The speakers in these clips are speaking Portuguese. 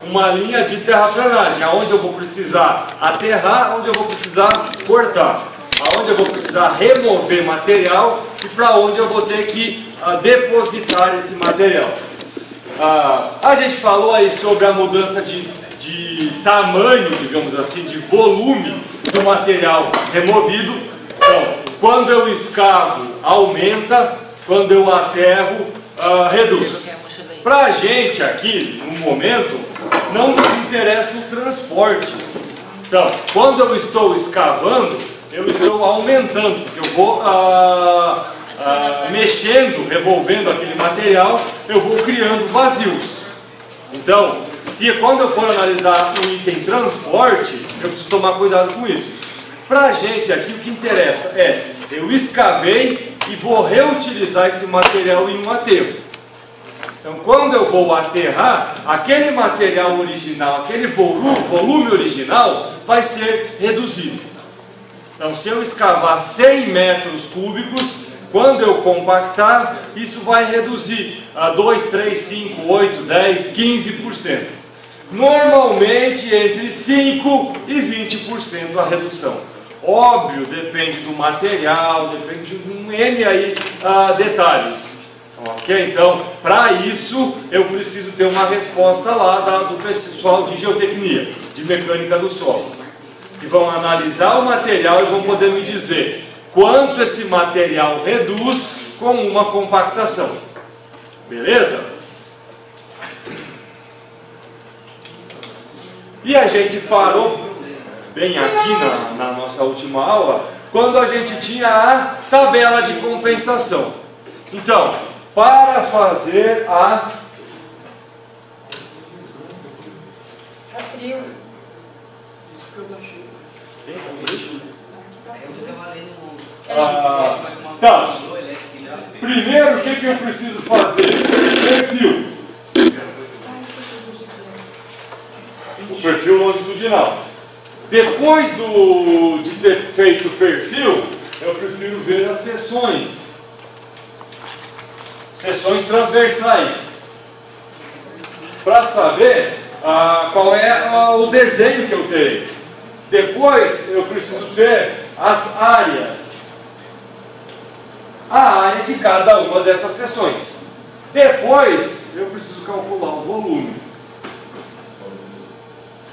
uma linha de terraplanagem, aonde eu vou precisar aterrar, onde eu vou precisar cortar, aonde eu vou precisar remover material e para onde eu vou ter que depositar esse material. A gente falou aí sobre a mudança de tamanho, digamos assim, de volume do material removido. Então, quando eu escavo, aumenta, quando eu aterro, reduz. Para a gente aqui, no momento, não nos interessa o transporte. Então, quando eu estou escavando, eu estou aumentando, porque eu vou mexendo, revolvendo aquele material, eu vou criando vazios. Então, quando eu for analisar o item transporte, eu preciso tomar cuidado com isso. Para a gente aqui, o que interessa é, eu escavei e vou reutilizar esse material em um aterro. Então, quando eu vou aterrar, aquele material original, aquele volume original, vai ser reduzido. Então, se eu escavar 100 metros cúbicos, quando eu compactar, isso vai reduzir a 2, 3, 5, 8, 10, 15%. Normalmente, entre 5% e 20% a redução. Óbvio, depende do material, depende de um N aí, detalhes. Ok? Então, para isso, eu preciso ter uma resposta lá do pessoal de geotecnia, de mecânica do solo, que vão analisar o material e vão poder me dizer quanto esse material reduz com uma compactação. Beleza? E a gente parou bem aqui na nossa última aula, quando a gente tinha a tabela de compensação. Então, para fazer Tá frio. Isso que eu baixei. Tem? Tá frio? Tá. Primeiro, o que eu preciso fazer? Perfil. O perfil longitudinal. Depois de ter feito o perfil, eu prefiro ver as seções. Seções transversais. Para saber qual é o desenho que eu tenho. Depois, eu preciso ter as áreas. A área de cada uma dessas seções. Depois, eu preciso calcular o volume.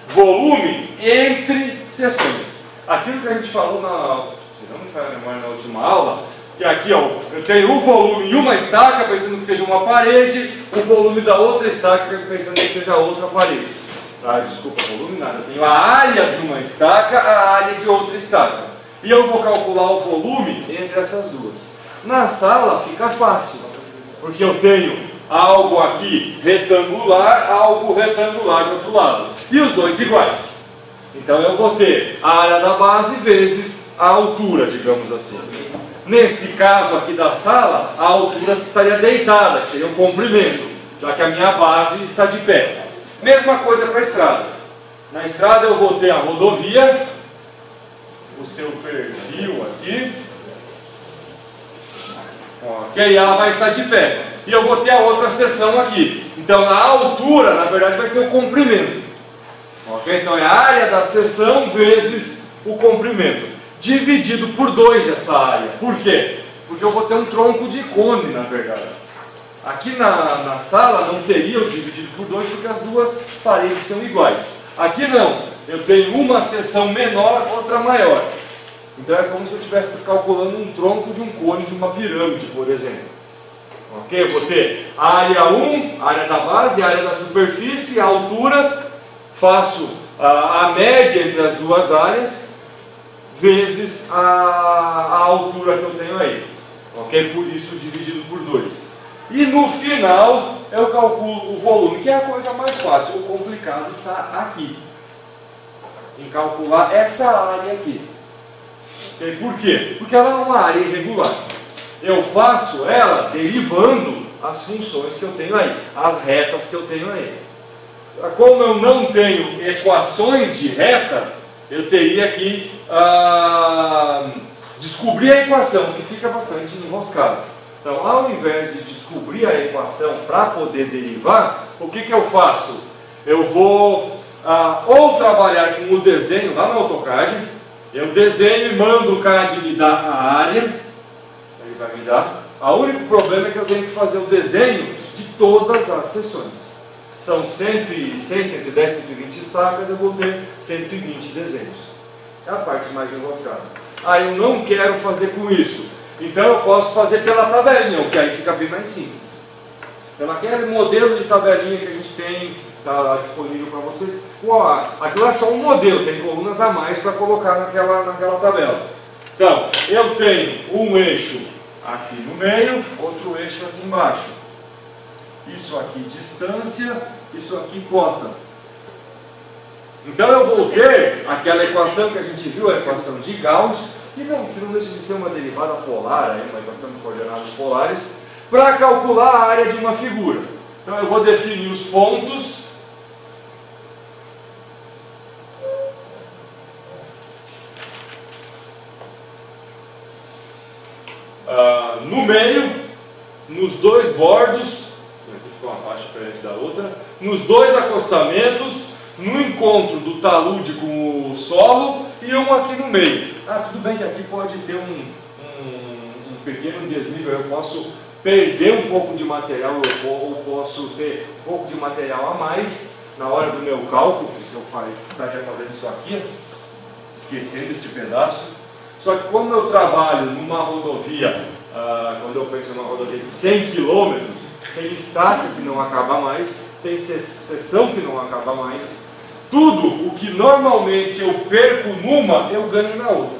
Volume entre seções. Aquilo que a gente falou, se não me falha a memória, na última aula, que aqui ó, eu tenho o volume em uma estaca, pensando que seja uma parede, o volume da outra estaca, pensando que seja outra parede. Desculpa, volume nada. Eu tenho a área de uma estaca, a área de outra estaca. E eu vou calcular o volume entre essas duas. Na sala fica fácil, porque eu tenho algo aqui retangular, algo retangular do outro lado. E os dois iguais. Então eu vou ter a área da base vezes a altura, digamos assim. Nesse caso aqui da sala, a altura estaria deitada, que seria o comprimento, já que a minha base está de pé. Mesma coisa para a estrada. Na estrada eu vou ter a rodovia, o seu perfil aqui. Ok, ela vai estar de pé. E eu vou ter a outra seção aqui. Então a altura, na verdade, vai ser o comprimento. Ok, então é a área da seção vezes o comprimento. Dividido por 2 essa área. Por quê? Porque eu vou ter um tronco de cone, na verdade. Aqui na sala não teria o dividido por 2 porque as duas paredes são iguais. Aqui não. Eu tenho uma seção menor, outra maior. Então é como se eu estivesse calculando um tronco de um cone de uma pirâmide, por exemplo. Ok? Eu vou ter a área 1, área da base, área da superfície, a altura. Faço a média entre as duas áreas, vezes a altura que eu tenho aí. Ok? Por isso dividido por 2. E no final eu calculo o volume, que é a coisa mais fácil. O complicado está aqui, em calcular essa área aqui. Okay? Por quê? Porque ela é uma área irregular. Eu faço ela derivando as funções que eu tenho aí, as retas que eu tenho aí. Como eu não tenho equações de reta, eu teria que descobrir a equação, que fica bastante enroscado. Então, ao invés de descobrir a equação para poder derivar, o que eu faço? eu vou ou trabalhar com o desenho lá no AutoCAD, eu desenho e mando o CAD me dar a área, ele vai me dar. O único problema é que eu tenho que fazer o desenho de todas as seções. São 106, 110, 120 estacas, eu vou ter 120 desenhos. É a parte mais enroscada. Eu não quero fazer com isso. Então eu posso fazer pela tabelinha, o que aí fica bem mais simples. Pelo aquele modelo de tabelinha que a gente tem, está disponível para vocês. Aquilo é só um modelo, tem colunas a mais para colocar naquela tabela. Então, eu tenho um eixo aqui no meio, outro eixo aqui embaixo. Isso aqui distância, isso aqui cota. Então eu vou ter aquela equação que a gente viu, a equação de Gauss, que não deixa de ser uma derivada polar, uma equação de coordenadas polares, para calcular a área de uma figura. Então eu vou definir os pontos. No meio, nos dois bordos, aqui ficou uma faixa diferente da outra, nos dois acostamentos, no encontro do talude com o solo e um aqui no meio. Tudo bem que aqui pode ter um pequeno desnível, eu posso perder um pouco de material, ou posso ter um pouco de material a mais na hora do meu cálculo, que eu estaria fazendo isso aqui, esquecendo esse pedaço. Só que como eu trabalho numa rodovia, quando eu penso numa rodovia de 100 km, tem estaca que não acaba mais, tem seção que não acaba mais. Tudo o que normalmente eu perco numa, eu ganho na outra.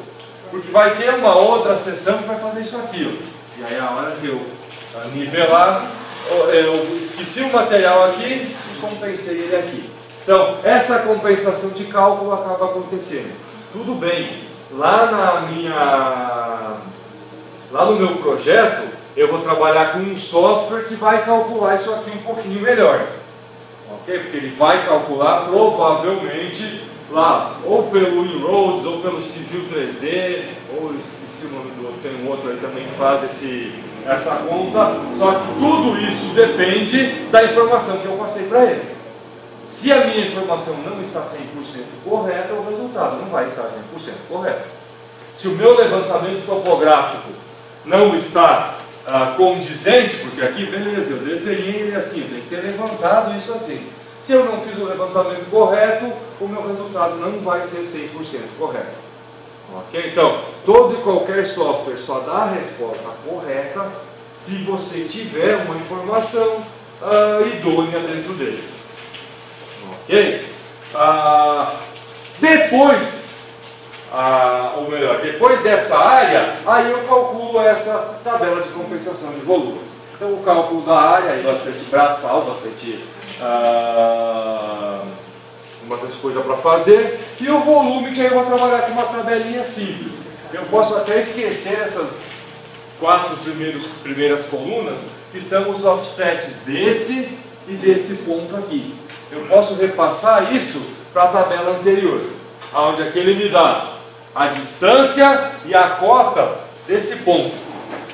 Porque vai ter uma outra seção que vai fazer isso aqui. E aí a hora que eu nivelar, eu esqueci o material aqui e compensei ele aqui. Então, essa compensação de cálculo acaba acontecendo. Tudo bem, lá no meu projeto, eu vou trabalhar com um software que vai calcular isso aqui um pouquinho melhor. Ok? Porque ele vai calcular provavelmente lá, ou pelo Inroads, ou pelo Civil 3D, ou esqueci o nome do outro, tem um outro aí também que faz essa conta. Só que tudo isso depende da informação que eu passei para ele. Se a minha informação não está 100% correta, o resultado não vai estar 100% correto. Se o meu levantamento topográfico não está condizente, porque aqui, beleza, eu desenhei ele assim, eu tenho que ter levantado isso assim. Se eu não fiz o levantamento correto, o meu resultado não vai ser 100% correto. Ok? Então, todo e qualquer software só dá a resposta correta se você tiver uma informação idônea dentro dele. Ok? Depois dessa área, aí eu calculo essa tabela de compensação de volumes. Então o cálculo da área é bastante braçal, bastante coisa para fazer. E o volume, que aí eu vou trabalhar com uma tabelinha simples. Eu posso até esquecer essas 4 primeiras colunas, que são os offsets desse e desse ponto aqui. Eu posso repassar isso para a tabela anterior, onde aqui ele me dá a distância e a cota desse ponto.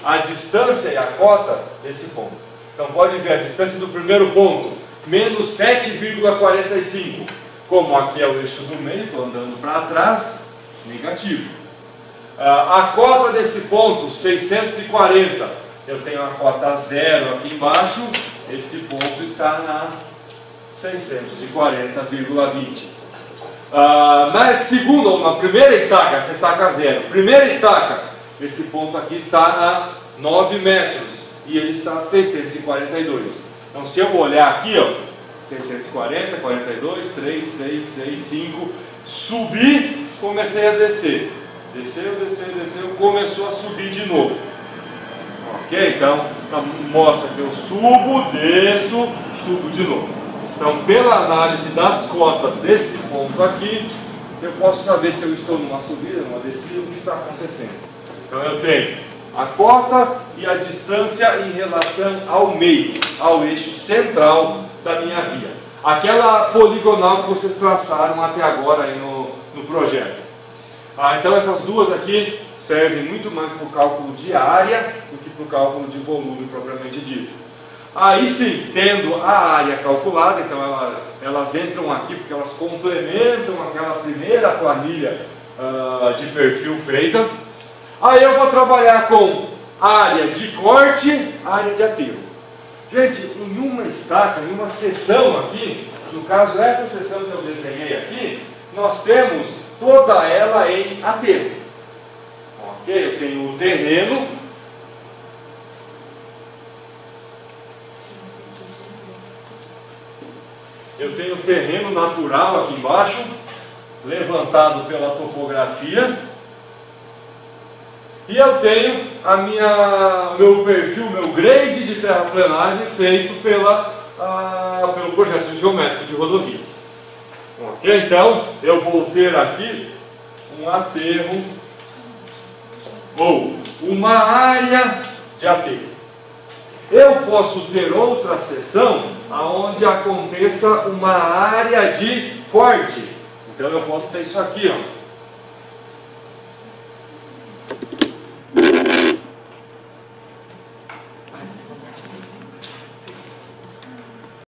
A distância e a cota desse ponto. Então pode ver a distância do primeiro ponto, menos 7,45. Como aqui é o eixo do meio, estou andando para trás, negativo. A cota desse ponto, 640. Eu tenho a cota 0 aqui embaixo, esse ponto está na 640,20. Na segunda ou na primeira estaca, essa estaca 0. Primeira estaca, esse ponto aqui está a 9 metros e ele está a 642. Então, se eu olhar aqui, ó, 640, 42, 3, 6, 6, 5, subi, comecei a descer. Desceu, começou a subir de novo. Ok? Então mostra que eu subo, desço, subo de novo. Então, pela análise das cotas desse ponto aqui, eu posso saber se eu estou numa subida, numa descida, o que está acontecendo. Então, eu tenho a cota e a distância em relação ao meio, ao eixo central da minha via. Aquela poligonal que vocês traçaram até agora aí no projeto. Então, essas duas aqui servem muito mais para o cálculo de área do que para o cálculo de volume propriamente dito. Aí sim, tendo a área calculada, então elas entram aqui porque elas complementam aquela primeira planilha de perfil feita. Aí eu vou trabalhar com área de corte, área de aterro. Gente, em uma estaca, em uma seção aqui, no caso essa seção que eu desenhei aqui, nós temos toda ela em aterro. Ok? Eu tenho o terreno. Eu tenho o terreno natural aqui embaixo, levantado pela topografia. E eu tenho meu perfil, meu grade de terraplenagem feito pelo projeto geométrico de rodovia. Ok? Então, eu vou ter aqui um aterro ou uma área de aterro. Eu posso ter outra seção onde aconteça uma área de corte. Então eu posso ter isso aqui, ó.